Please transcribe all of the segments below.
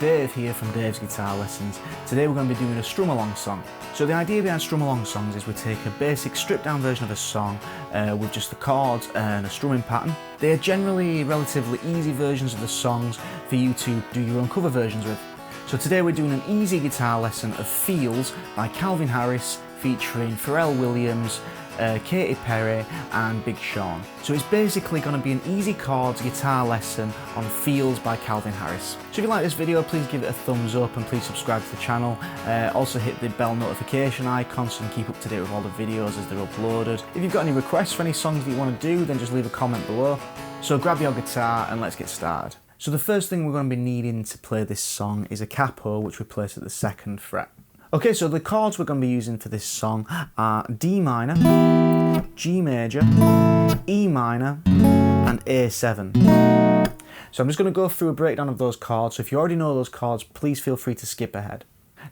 Dave here from Dave's Guitar Lessons. Today we're going to be doing a strum along song. So the idea behind strum along songs is we take a basic stripped down version of a song with just the chords and a strumming pattern. They are generally relatively easy versions of the songs for you to do your own cover versions with. So today we're doing an easy guitar lesson of Feels by Calvin Harris featuring Pharrell Williams, Katy and Big Sean. So it's basically going to be an easy chords guitar lesson on Feels by Calvin Harris. So if you like this video, please give it a thumbs up and please subscribe to the channel. Also hit the bell notification icon so you can keep up to date with all the videos as they're uploaded. If you've got any requests for any songs that you want to do, then just leave a comment below. So grab your guitar and let's get started. So the first thing we're going to be needing to play this song is a capo, which we place at the 2nd fret. Okay, so the chords we're going to be using for this song are D minor, G major, E minor, and A7. So I'm just going to go through a breakdown of those chords. So if you already know those chords, please feel free to skip ahead.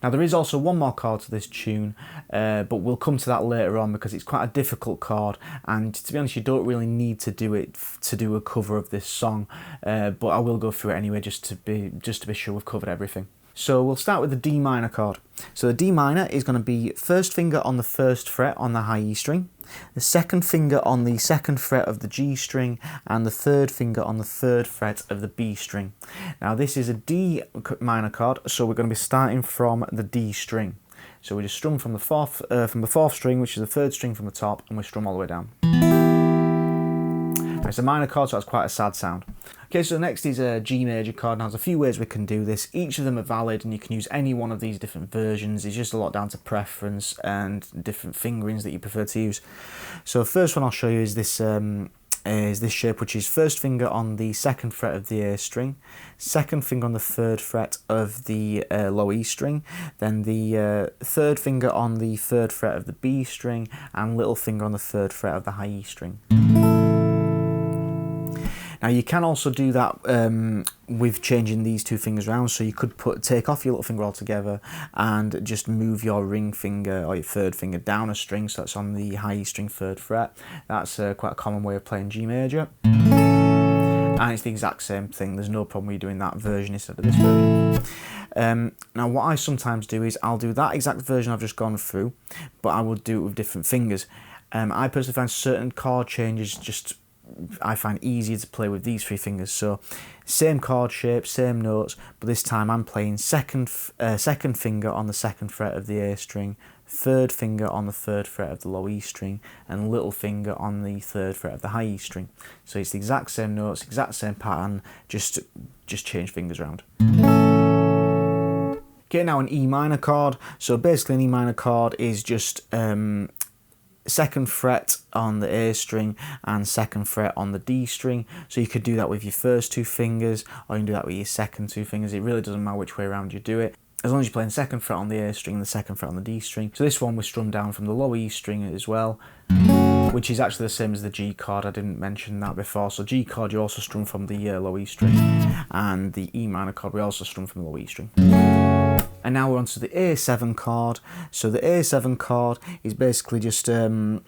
Now there is also one more chord to this tune, but we'll come to that later on because it's quite a difficult chord, and to be honest, you don't really need to do it to do a cover of this song, but I will go through it anyway just to be sure we've covered everything. So we'll start with the D minor chord. So the D minor is going to be first finger on the 1st fret on the high E string, the 2nd finger on the 2nd fret of the G string, and the 3rd finger on the 3rd fret of the B string. Now this is a D minor chord, so we're going to be starting from the D string. So we just strum from the 4th string, which is the 3rd string from the top, and we strum all the way down. It's a minor chord, so that's quite a sad sound. Okay, so next is a G major chord. Now there's a few ways we can do this. Each of them are valid and you can use any one of these different versions. It's just a lot down to preference and different fingerings that you prefer to use. So first one I'll show you is this shape, which is 1st finger on the 2nd fret of the A string, 2nd finger on the 3rd fret of the low E string, then the 3rd finger on the 3rd fret of the B string, and little finger on the 3rd fret of the high E string. Now you can also do that with changing these two fingers around, so you could take off your little finger altogether and just move your ring finger or your 3rd finger down a string, so that's on the high E string 3rd fret. That's quite a common way of playing G major. And it's the exact same thing, there's no problem with you doing that version instead of this version. Now what I sometimes do is I'll do that exact version I've just gone through, but I will do it with different fingers. I personally find certain chord changes I find easier to play with these 3 fingers. So same chord shape, same notes, but this time I'm playing second finger on the 2nd fret of the A string, 3rd finger on the 3rd fret of the low E string, and little finger on the 3rd fret of the high E string. So it's the exact same notes, exact same pattern, just change fingers around. Okay, now an E minor chord. So basically an E minor chord is just 2nd fret on the A string and 2nd fret on the D string. So you could do that with your first 2 fingers, or you can do that with your second 2 fingers. It really doesn't matter which way around you do it, as long as you're playing 2nd fret on the A string and the 2nd fret on the D string. So this one we strum down from the low E string as well, which is actually the same as the G chord. I didn't mention that before. So G chord you also strum from the low E string, and the E minor chord we also strum from the low E string. And now we're on to the A7 chord. So the A7 chord is basically just 2nd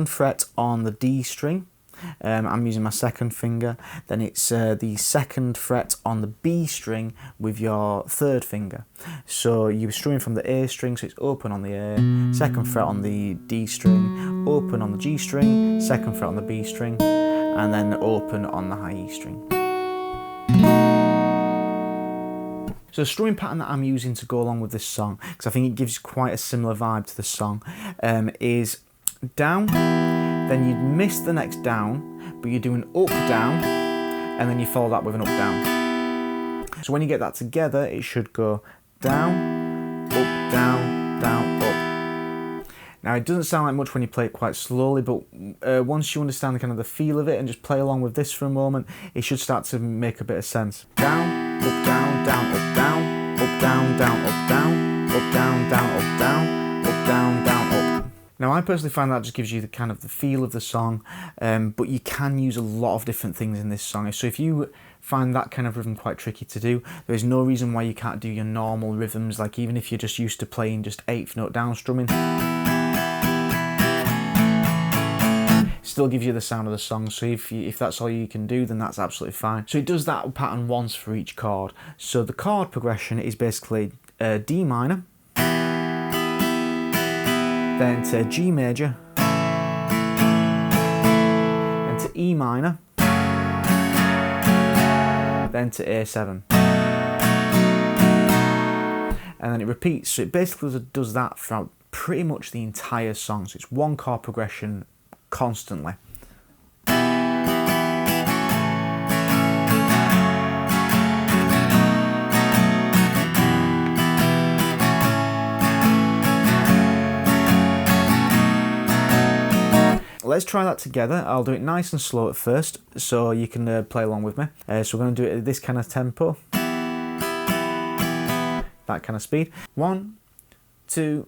fret on the D string. I'm using my 2nd finger. Then it's the 2nd fret on the B string with your 3rd finger. So you're strumming from the A string, so it's open on the A, 2nd fret on the D string, open on the G string, 2nd fret on the B string, and then open on the high E string. So the strumming pattern that I'm using to go along with this song, because I think it gives quite a similar vibe to the song, is down, then you'd miss the next down, but you do an up down, and then you follow that with an up down. So when you get that together, it should go down, up, down, down, up. Now it doesn't sound like much when you play it quite slowly, but once you understand kind of the feel of it and just play along with this for a moment, it should start to make a bit of sense. Down, up, down, down, up, down, up, down, down, up, down, up, down, down, up, down, up, down, down, up. Now I personally find that just gives you the kind of the feel of the song, but you can use a lot of different things in this song. So if you find that kind of rhythm quite tricky to do, there's no reason why you can't do your normal rhythms, like even if you're just used to playing just 8th note down strumming. still gives you the sound of the song. So if that's all you can do, then that's absolutely fine. So it does that pattern once for each chord. So the chord progression is basically D minor, then to G major, then to E minor, then to A7. And then it repeats. So it basically does that throughout pretty much the entire song. So it's one chord progression constantly. Let's try that together. I'll do it nice and slow at first, so you can play along with me. So we're going to do it at this kind of tempo, that kind of speed. 1, 2,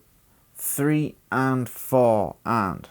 3, and 4, and.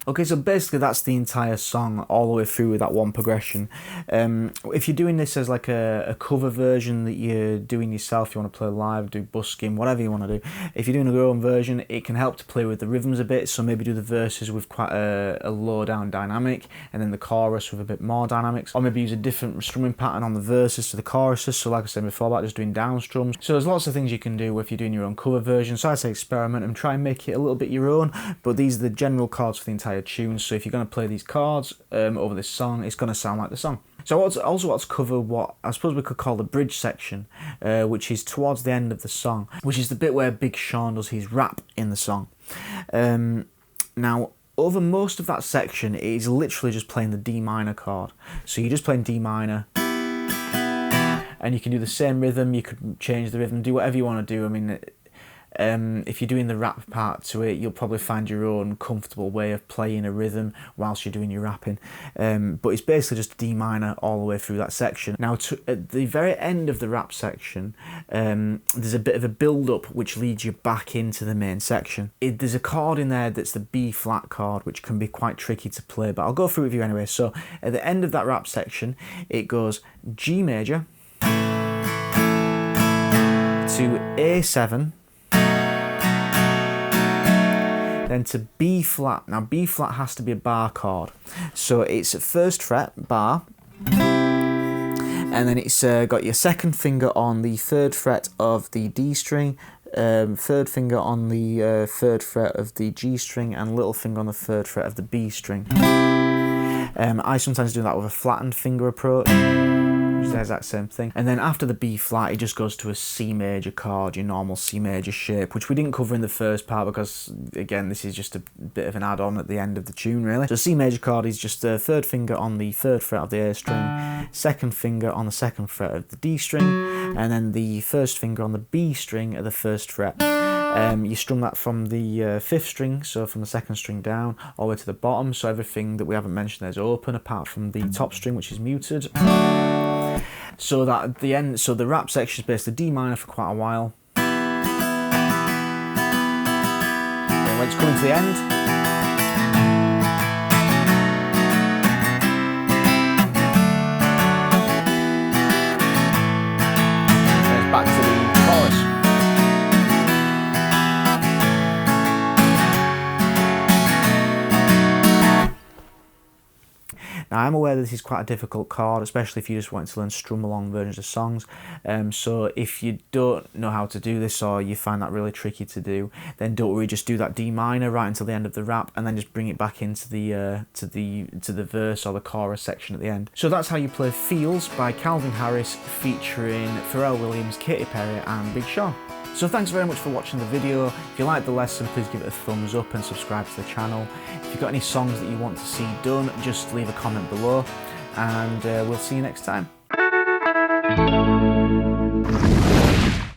Okay, so basically that's the entire song all the way through with that one progression. If you're doing this as like a cover version that you're doing yourself, you want to play live, do busking, whatever you want to do. If you're doing your own version, it can help to play with the rhythms a bit, so maybe do the verses with quite a low down dynamic, and then the chorus with a bit more dynamics, or maybe use a different strumming pattern on the verses to the choruses, so like I said before about just doing down strums. So there's lots of things you can do if you're doing your own cover version, so I'd say experiment and try and make it a little bit your own, but these are the general chords for the entire tune, so if you're going to play these chords over this song, it's going to sound like the song. So I also want to cover what I suppose we could call the bridge section, which is towards the end of the song, which is the bit where Big Sean does his rap in the song. Now, over most of that section, it is literally just playing the D minor chord. So you're just playing D minor, and you can do the same rhythm, you could change the rhythm, do whatever you want to do. I mean, if you're doing the rap part to it, you'll probably find your own comfortable way of playing a rhythm whilst you're doing your rapping. But it's basically just D minor all the way through that section. Now, at the very end of the rap section, there's a bit of a build-up which leads you back into the main section. There's a chord in there that's the B flat chord, which can be quite tricky to play, but I'll go through it with you anyway. So at the end of that rap section, it goes G major to A7, then to B flat. Now B flat has to be a bar chord, so it's at first fret, bar, and then it's got your second finger on the third fret of the D string, third finger on the third fret of the G string, and little finger on the third fret of the B string. I sometimes do that with a flattened finger approach, which is the exact same thing. And then after the B flat, it just goes to a C major chord, your normal C major shape, which we didn't cover in the first part because, again, this is just a bit of an add-on at the end of the tune, really. So C major chord is just the third finger on the third fret of the A string, second finger on the second fret of the D string, and then the first finger on the B string at the first fret. You strum that from the fifth string, so from the second string down, all the way to the bottom, so everything that we haven't mentioned there is open, apart from the top string, which is muted. So that at the end, so the rap section is basically D minor for quite a while. And when it's coming to the end, and it's back to the chorus. Now, I'm aware that this is quite a difficult chord, especially if you just want to learn strum-along versions of songs. So if you don't know how to do this, or you find that really tricky to do, then don't worry, just do that D minor right until the end of the rap, and then just bring it back into the to the verse or the chorus section at the end. So that's how you play Feels by Calvin Harris, featuring Pharrell Williams, Katy Perry, and Big Sean. So thanks very much for watching the video. If you liked the lesson, please give it a thumbs up and subscribe to the channel. If you've got any songs that you want to see done, just leave a comment below, and we'll see you next time.